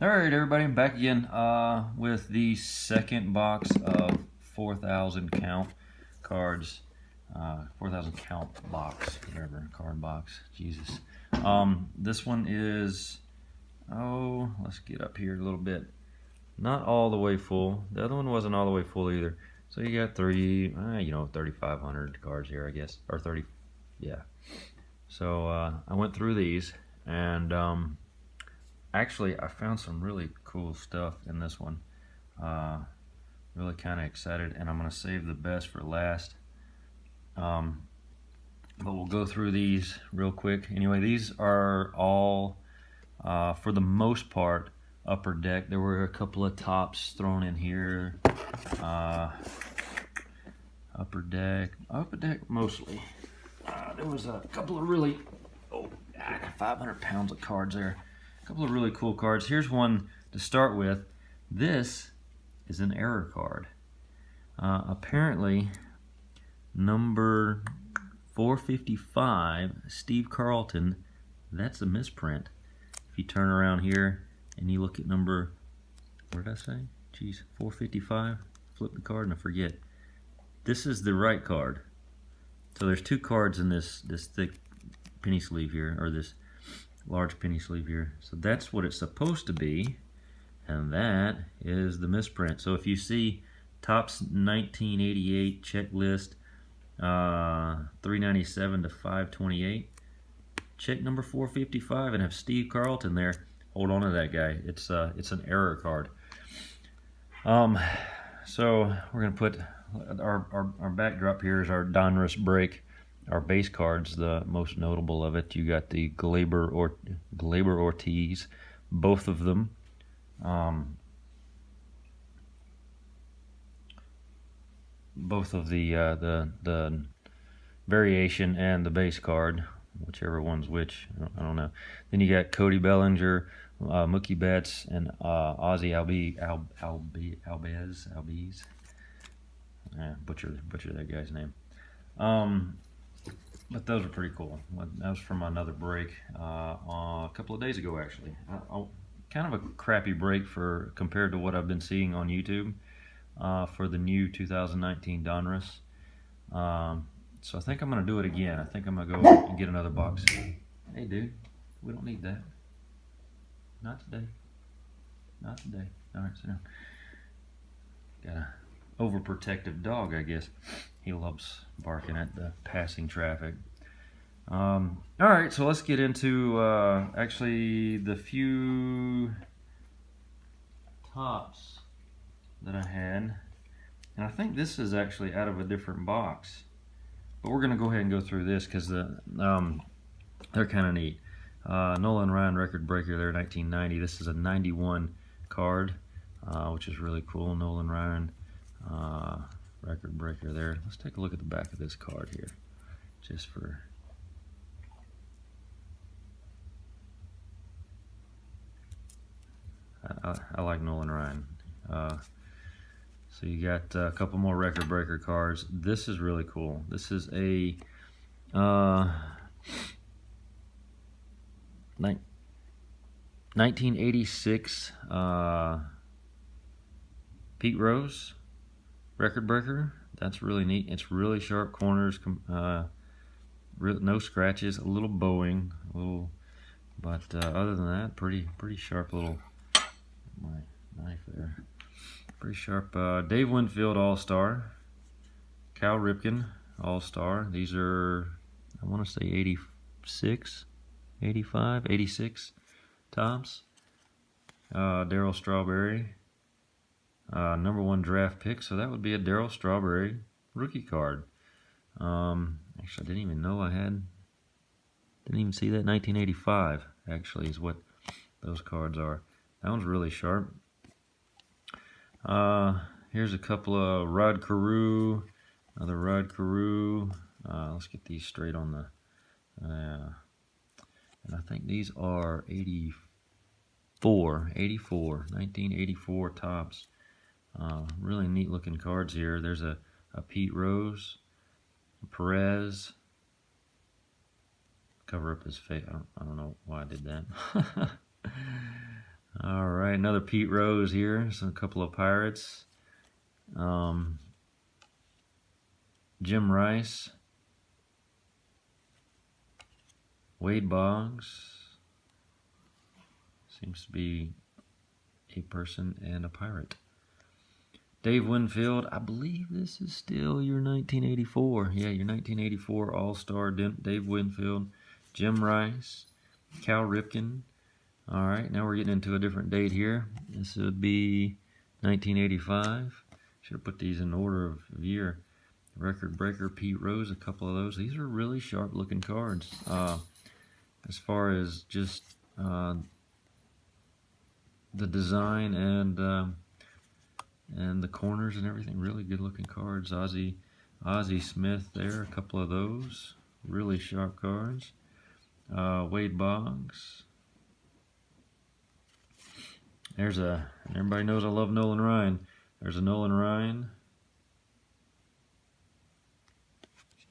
Alright everybody, I'm back again with the second box of 4,000 count cards. 4,000 count box, whatever, card box, Jesus. This one is, let's get up here a little bit. Not all the way full. The other one wasn't all the way full either. So you got 3,500 cards here, I guess. Or 30, yeah. So I went through these and actually, I found some really cool stuff in this one. Really kind of excited, and I'm going to save the best for last. But we'll go through these real quick. Anyway, these are all, for the most part, Upper Deck. There were a couple of tops thrown in here. Upper Deck mostly. There was a couple of really, 500 pounds of cards there. A couple of really cool cards. Here's one to start with. This is an error card. Apparently, number 455, Steve Carlton, that's a misprint. If you turn around here and you look at number, what did I say? Geez, 455. Flip the card and I forget. This is the right card. So there's two cards in this thick penny sleeve here, or this large penny sleeve here. So that's what it's supposed to be, and that is the misprint. So if you see Topps 1988 checklist 397 to 528, check number 455 and have Steve Carlton there. Hold on to that guy. It's an error card. So we're gonna put our backdrop here is our Donruss break. Our base cards, the most notable of it, you got the Gleyber Ortiz, both of them. Both of the variation and the base card, whichever one's which, I don't know. Then you got Cody Bellinger, Mookie Betts, and Ozzie Albies. Butcher that guy's name. But those are pretty cool. That was from another break a couple of days ago, actually. Kind of a crappy break compared to what I've been seeing on YouTube for the new 2019 Donruss. So I think I'm going to do it again. I think I'm going to go and get another box. Hey, dude, we don't need that. Not today. Not today. All right, sit down. Got a overprotective dog, I guess. He loves barking at the passing traffic. Alright, so let's get into actually the few tops that I had. And I think this is actually out of a different box. But we're going to go ahead and go through this because they're kind of neat. Nolan Ryan record breaker there, 1990. This is a 91 card, which is really cool. Nolan Ryan record breaker there. Let's take a look at the back of this card here, just for I like Nolan Ryan. So you got a couple more record breaker cards. This is really cool. This is a 1986 Pete Rose record breaker. That's really neat. It's really sharp corners, no scratches, a little bowing, but other than that, pretty sharp little, my knife there, pretty sharp. Dave Winfield All-Star, Cal Ripken All-Star. These are, I want to say 86, 85, 86 tops. Darryl Strawberry. #1 draft pick, so that would be a Darryl Strawberry rookie card. Actually, I didn't even know didn't even see that. 1985 actually is what those cards are. That one's really sharp. Here's a couple of Rod Carew, another Rod Carew. Let's get these straight on the, and I think these are 1984 tops. Really neat looking cards here. There's a Pete Rose, Perez. Cover up his face. I don't know why I did that. All right, another Pete Rose here. So a couple of Pirates. Jim Rice. Wade Boggs. Seems to be a person and a Pirate. Dave Winfield, I believe this is still your 1984. Yeah, your 1984 All-Star Dave Winfield. Jim Rice. Cal Ripken. All right, now we're getting into a different date here. This would be 1985. Should have put these in order of year. Record breaker Pete Rose, a couple of those. These are really sharp looking cards. As far as just the design and the corners and everything, really good looking cards. Ozzie Smith there, a couple of those. Really sharp cards. Wade Boggs. Everybody knows I love Nolan Ryan. There's a Nolan Ryan.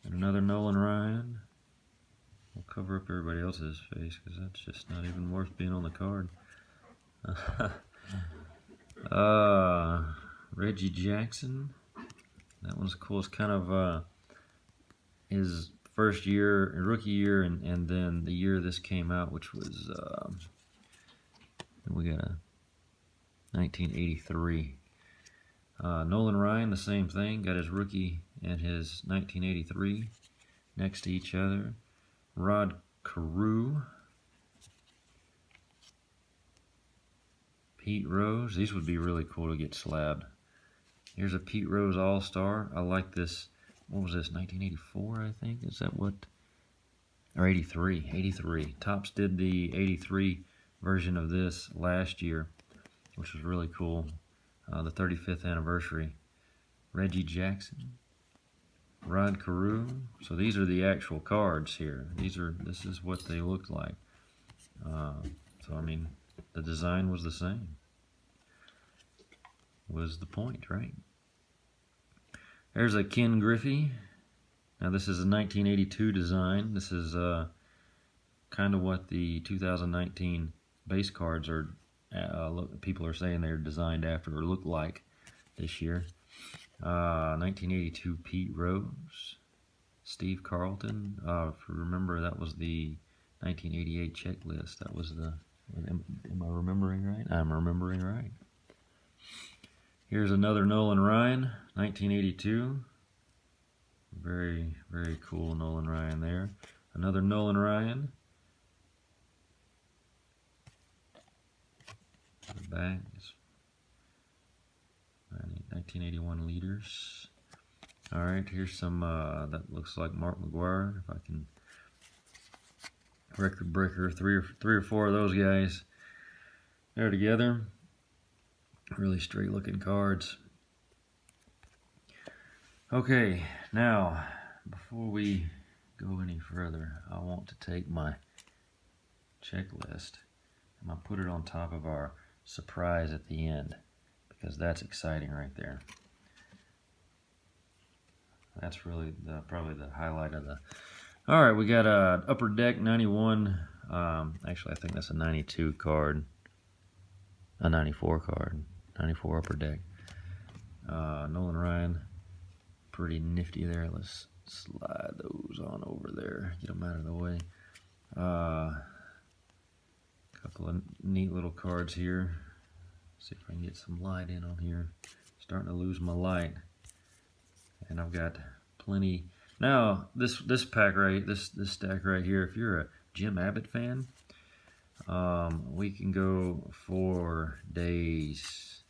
And another Nolan Ryan. We'll cover up everybody else's face because that's just not even worth being on the card. Reggie Jackson. That one's cool. It's kind of his first year, rookie year, and then the year this came out, which was we got a 1983. Nolan Ryan, the same thing. Got his rookie and his 1983 next to each other. Rod Carew. Pete Rose. These would be really cool to get slabbed. Here's a Pete Rose All-Star. I like this. What was this? 1984, I think. Is that what? Or 83. 83. Topps did the 83 version of this last year, which was really cool. The 35th anniversary. Reggie Jackson. Rod Carew. So these are the actual cards here. This is what they looked like. So I mean, the design was the same. Was the point, right? There's a Ken Griffey. Now this is a 1982 design. This is kind of what the 2019 base cards are. People are saying they're designed after or look like this year. 1982 Pete Rose. Steve Carlton. If you remember, that was the 1988 checklist. That was the... Am I remembering right? I'm remembering right. Here's another Nolan Ryan, 1982. Very, very cool Nolan Ryan there. Another Nolan Ryan. The back is 1981 leaders. All right, here's some, that looks like Mark McGwire. If I can, record breaker, three or four of those guys. They're together. Really straight looking cards. Okay, now, before we go any further, I want to take my checklist and I'll put it on top of our surprise at the end, because that's exciting right there. That's really probably the highlight of the... All right, we got a Upper Deck 91. Actually, I think that's a 92 card. A 94 card. 94 Upper Deck. Nolan Ryan. Pretty nifty there. Let's slide those on over there. Get them out of the way. Couple of neat little cards here. See if I can get some light in on here. Starting to lose my light. And I've got plenty. Now, this pack right, this stack right here, if you're a Jim Abbott fan, we can go 4 days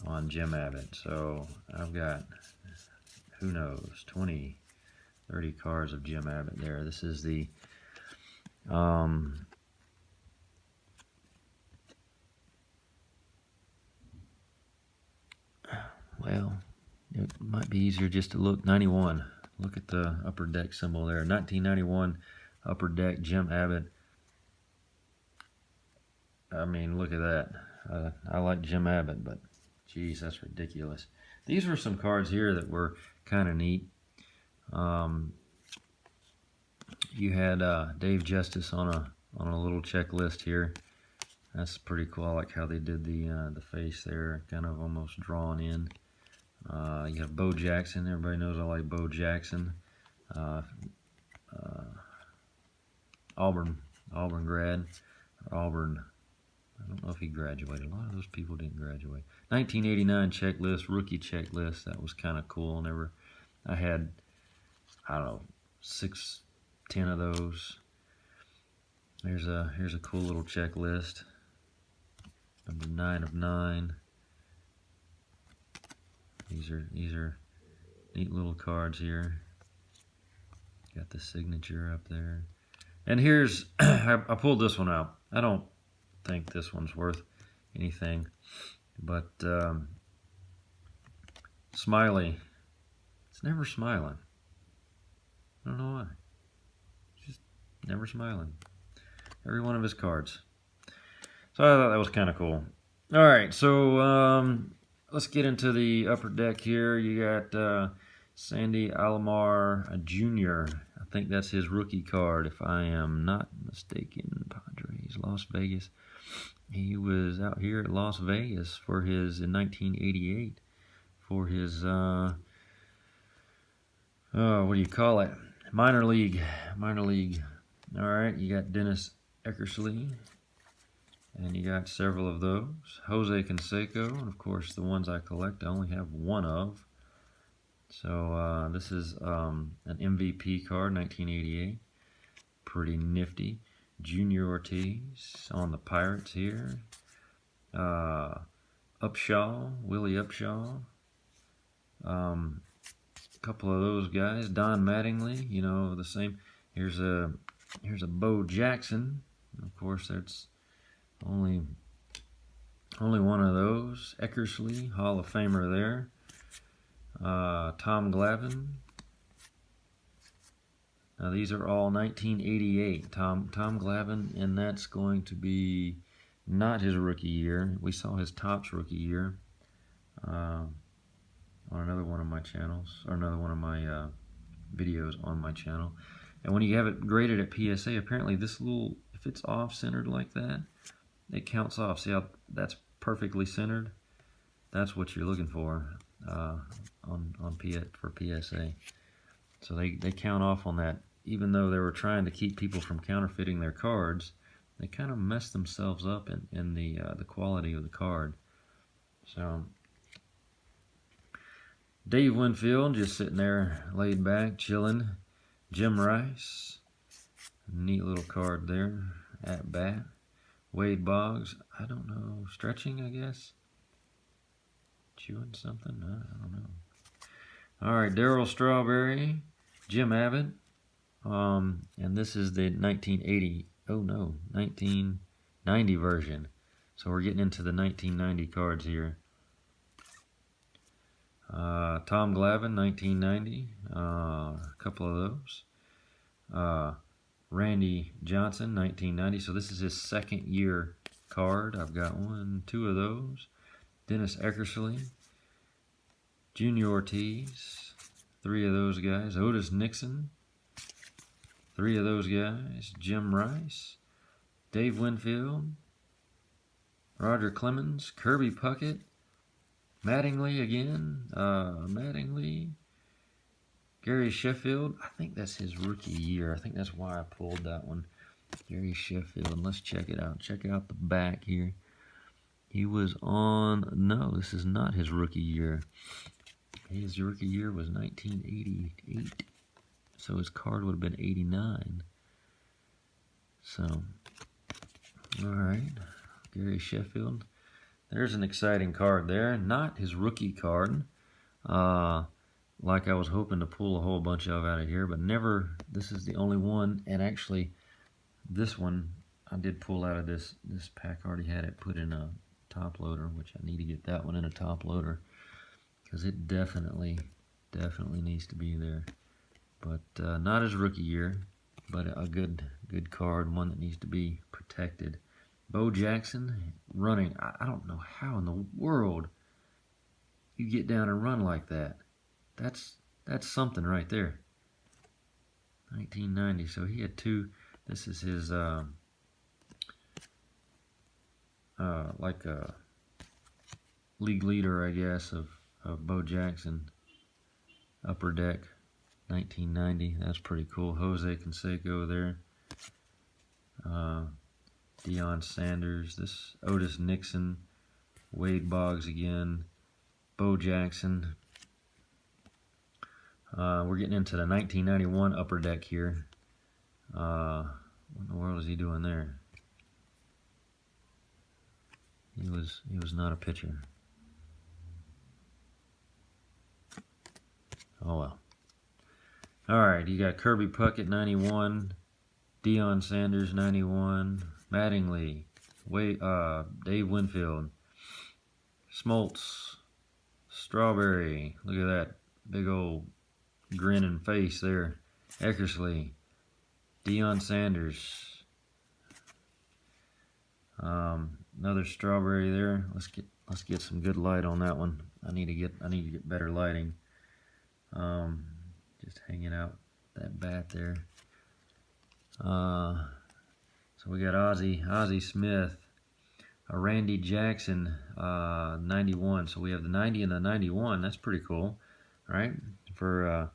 on Jim Abbott. So I've got, who knows, 20, 30 cards of Jim Abbott there. This is the well, it might be easier just to look. 91. Look at the Upper Deck symbol there. 1991 Upper Deck Jim Abbott. I mean, look at that. I like Jim Abbott, but geez, that's ridiculous. These were some cards here that were kind of neat. You had Dave Justice on a little checklist here. That's pretty cool. I like how they did the face there, kind of almost drawn in. You have Bo Jackson. Everybody knows I like Bo Jackson. Auburn grad. Auburn. I don't know if he graduated. A lot of those people didn't graduate. 1989 checklist, rookie checklist. That was kind of cool. I had, I don't know, 6, 10 of those. Here's a cool little checklist. Number 9 of 9. These are neat little cards here. Got the signature up there. And here's, I pulled this one out. I don't think this one's worth anything, but Smiley, it's never smiling. I don't know why. Just never smiling. Every one of his cards. So I thought that was kind of cool. All right, so let's get into the upper deck here. You got Sandy Alomar Jr. I think that's his rookie card, if I am not mistaken. Padres, Las Vegas. He was out here at Las Vegas for his, in 1988, for his, what do you call it? Minor league. All right, you got Dennis Eckersley, and you got several of those. Jose Canseco, and of course the ones I collect, I only have one of. So this is an MVP card, 1988. Pretty nifty. Junior Ortiz on the Pirates here. Upshaw, Willie Upshaw. A couple of those guys. Don Mattingly, you know, the same. Here's a Bo Jackson. Of course, that's only one of those. Eckersley, Hall of Famer there. Tom Glavine. Now these are all 1988. Tom Glavine, and that's going to be not his rookie year. We saw his Topps rookie year on another one of my channels, or another one of my videos on my channel. And when you have it graded at PSA, apparently this little, if it's off-centered like that, it counts off. See how that's perfectly centered? That's what you're looking for for PSA. So they count off on that. Even though they were trying to keep people from counterfeiting their cards, they kind of messed themselves up in the quality of the card. So Dave Winfield just sitting there, laid back, chilling. Jim Rice, neat little card there, at bat. Wade Boggs, I don't know, stretching, I guess. Chewing something, I don't know. All right, Darryl Strawberry, Jim Abbott, and this is the 1990 version. So we're getting into the 1990 cards here. Tom Glavine, 1990, a couple of those. Randy Johnson, 1990. So this is his second year card. I've got 1, 2 of those. Dennis Eckersley, Junior Ortiz, 3 of those guys. Otis Nixon, 3 of those guys. Jim Rice, Dave Winfield, Roger Clemens, Kirby Puckett, Mattingly again, Mattingly, Gary Sheffield. I think that's his rookie year. I think that's why I pulled that one. Gary Sheffield. And let's check it out. Check out the back here. He was on, no, this is not his rookie year. His rookie year was 1988. So his card would have been 89. So, all right. Gary Sheffield. There's an exciting card there. Not his rookie card. Like I was hoping to pull a whole bunch of out of here, but never. This is the only one. And actually, this one I did pull out of this pack. I already had it put in a top loader, which I need to get that one in a top loader because it definitely needs to be there. But not his rookie year, but a good card, one that needs to be protected. Bo Jackson running. I don't know how in the world you get down and run like that. That's something right there. 1990. So he had 2. This is his like a league leader, I guess, of Bo Jackson. Upper Deck, 1990. That's pretty cool. Jose Canseco there. Deion Sanders. This Otis Nixon. Wade Boggs again. Bo Jackson. We're getting into the 1991 Upper Deck here. What in the world is he doing there? He was not a pitcher. Oh well. Alright, you got Kirby Puckett 91, Deion Sanders 91, Mattingly, Dave Winfield, Smoltz, Strawberry, look at that big old grinning face there. Eckersley, Deion Sanders, another Strawberry there. Let's get some good light on that one. I need to get better lighting. Just hanging out that bat there. So we got Ozzie Smith, Randy Jackson, 91. So we have the 90 and the 91. That's pretty cool, right? For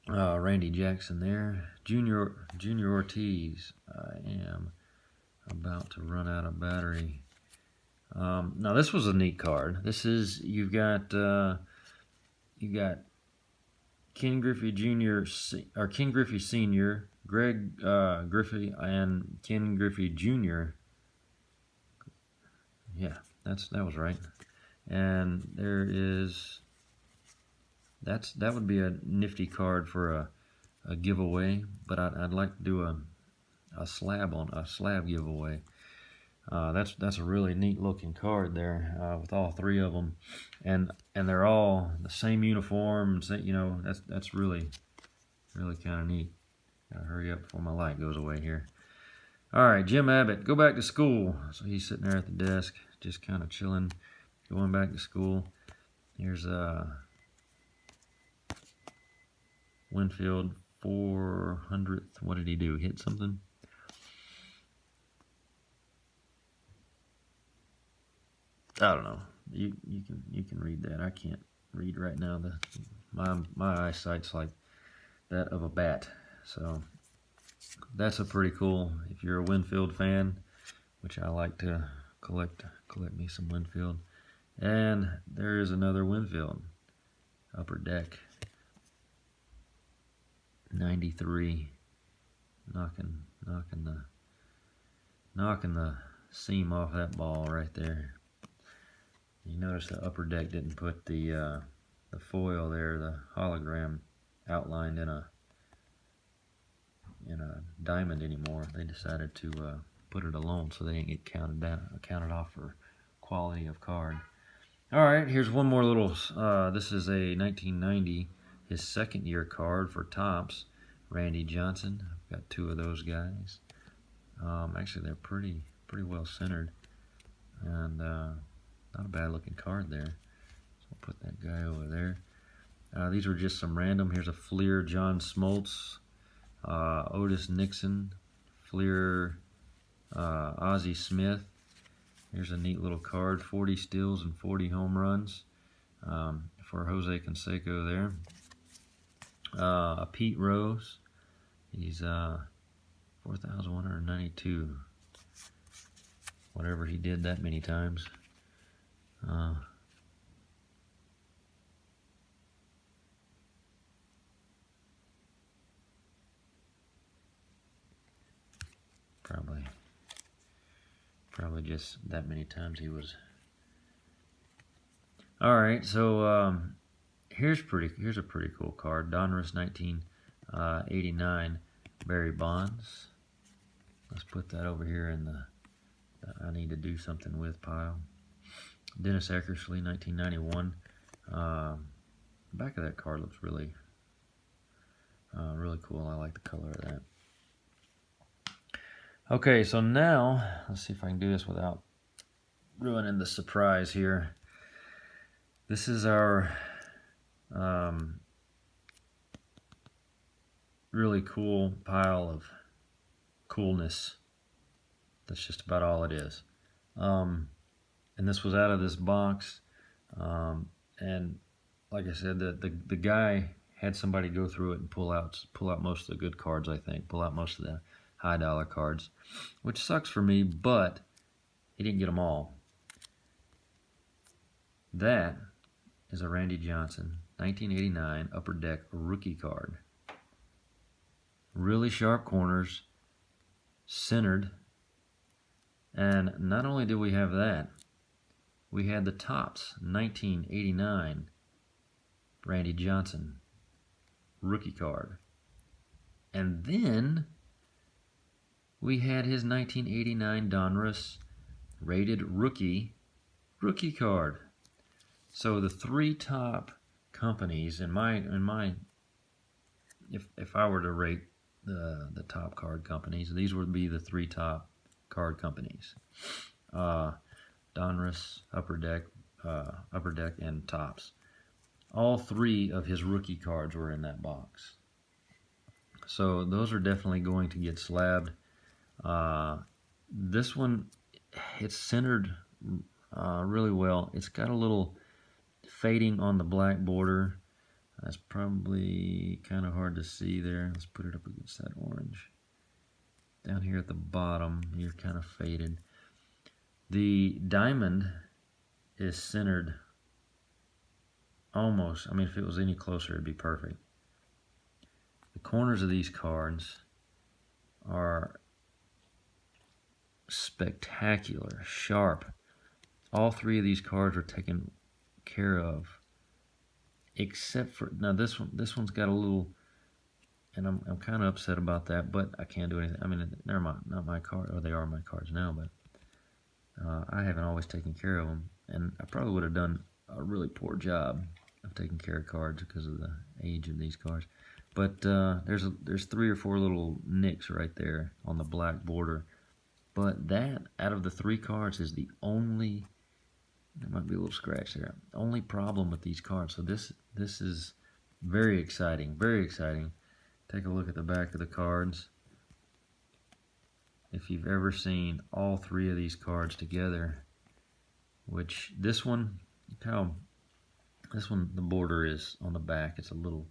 Randy Jackson there. Junior Ortiz. I am about to run out of battery. Now this was a neat card. This is you got Ken Griffey Jr. or Ken Griffey Sr., Greg Griffey, and Ken Griffey Jr. Yeah, that was right. And there is that would be a nifty card for a giveaway, but I'd like to do a slab giveaway. That's a really neat looking card there with all three of them, and they're all the same uniform. You know, that's really kind of neat. Gotta hurry up before my light goes away here. All right, Jim Abbott, go back to school. So he's sitting there at the desk, just kind of chilling, going back to school. Here's Winfield 400th. What did he do? Hit something? I don't know. You can read that. I can't read right now. My eyesight's like that of a bat. So that's a pretty cool. If you're a Winfield fan, which I like to collect me some Winfield. And there is another Winfield Upper Deck 93, knocking the seam off that ball right there. You notice the Upper Deck didn't put the foil there, the hologram outlined in a diamond anymore. They decided to put it alone so they didn't get counted off for quality of card. All right, here's one more little. This is a 1990, his second year card for Topps. Randy Johnson. I've got two of those guys. Actually, they're pretty well centered, and not a bad looking card there. So I'll put that guy over there. These were just some random. Here's a Fleer John Smoltz, Otis Nixon, Fleer Ozzie Smith. Here's a neat little card, 40 steals and 40 home runs for Jose Canseco there. A Pete Rose, he's 4,192. Whatever he did that many times. Probably just that many times he was. All right, so here's a pretty cool card. Donruss 1989 Barry Bonds. Let's put that over here in the I need to do something with pile. Dennis Eckersley 1991. The back of that card looks really cool. I like the color of that. Okay, so now let's see if I can do this without ruining the surprise here. This is our really cool pile of coolness. That's just about all it is. And this was out of this box. And like I said, the guy had somebody go through it and pull out most of the good cards, I think. Pull out most of the high dollar cards, which sucks for me, but he didn't get them all. That is a Randy Johnson 1989 Upper Deck rookie card. Really sharp corners, centered, and not only did we have that, we had the Topps 1989 Randy Johnson rookie card. And then we had his 1989 Donruss rated rookie card. So the three top companies if I were to rate the top card companies, these would be the three top card companies. Donruss, Upper Deck, and Topps. All three of his rookie cards were in that box. So those are definitely going to get slabbed. This one, it's centered really well. It's got a little fading on the black border. That's probably kind of hard to see there. Let's put it up against that orange. Down here at the bottom, you're kind of faded. The diamond is centered almost. I mean, if it was any closer, it'd be perfect. The corners of these cards are spectacular, sharp. All three of these cards are taken care of, except for now this one. This one's got a little, and I'm kind of upset about that, but I can't do anything. I mean, they're not my card. Oh, they are my cards now, but I haven't always taken care of them, and I probably would have done a really poor job of taking care of cards because of the age of these cards. But there's 3 or 4 little nicks right there on the black border. But that, out of the 3 cards, is the only, there might be a little scratch there, only problem with these cards. So this is very exciting, very exciting. Take a look at the back of the cards. If you've ever seen all 3 of these cards together, which this one, look how, this one, the border is on the back, it's a little,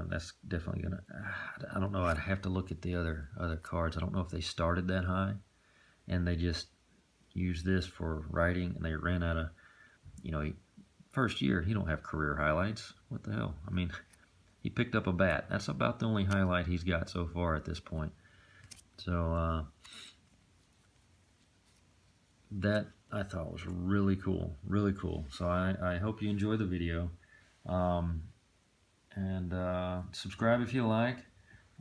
that's definitely gonna, I don't know, I'd have to look at the other cards. I don't know if they started that high and they just used this for writing and they ran out of, you know, first year, he don't have career highlights. What the hell? I mean, he picked up a bat. That's about the only highlight he's got so far at this point. So that I thought was really cool, really cool. So I hope you enjoy the video. And subscribe if you like.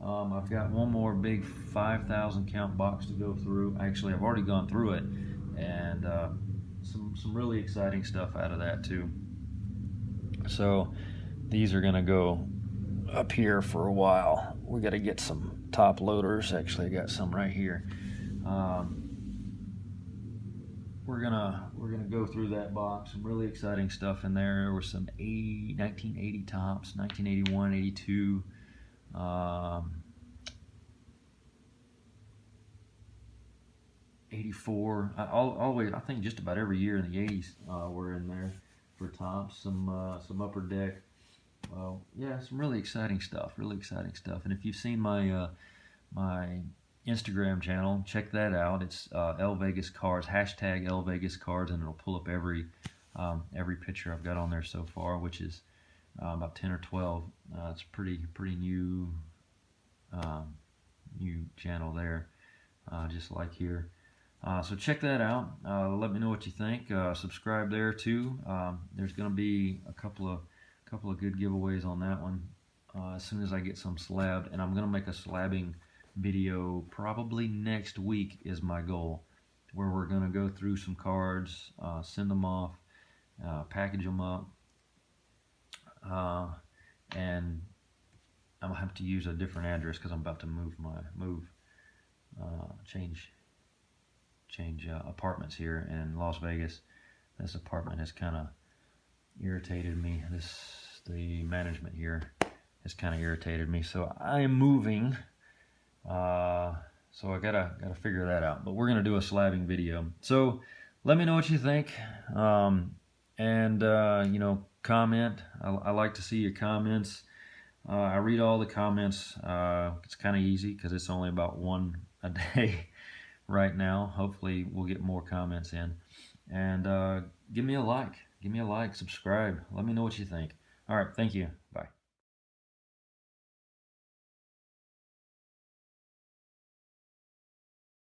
I've got one more big 5,000 count box to go through. Actually, I've already gone through it, and some really exciting stuff out of that too. So these are gonna go up here for a while. We got to get some top loaders. Actually, I got some right here. We're gonna go through that box. Some really exciting stuff in there. There were some 1980 Topps, 1981, 82, 84. Always, I think just about every year in the 80s were in there for Topps. Some Upper Deck. Yeah, some really exciting stuff. Really exciting stuff. And if you've seen my my Instagram channel, check that out. It's LVegasCards, hashtag LVegasCards, and it'll pull up every picture I've got on there so far, which is about 10 or 12. It's pretty new new channel there, just like here. So check that out. Let me know what you think. Subscribe there too. There's going to be a couple of good giveaways on that one as soon as I get some slabbed, and I'm going to make a slabbing video probably next week is my goal, where we're going to go through some cards, send them off, package them up, and I'm gonna have to use a different address because I'm about to change apartments here in Las Vegas. This apartment has kind of irritated me. The management here has kind of irritated me, so I am moving. So I gotta figure that out. But we're gonna do a slabbing video. So let me know what you think, and you know, comment. I like to see your comments. I read all the comments. It's kind of easy because it's only about one a day right now. Hopefully we'll get more comments in. And give me a like. Give me a like. Subscribe. Let me know what you think. All right. Thank you. Bye.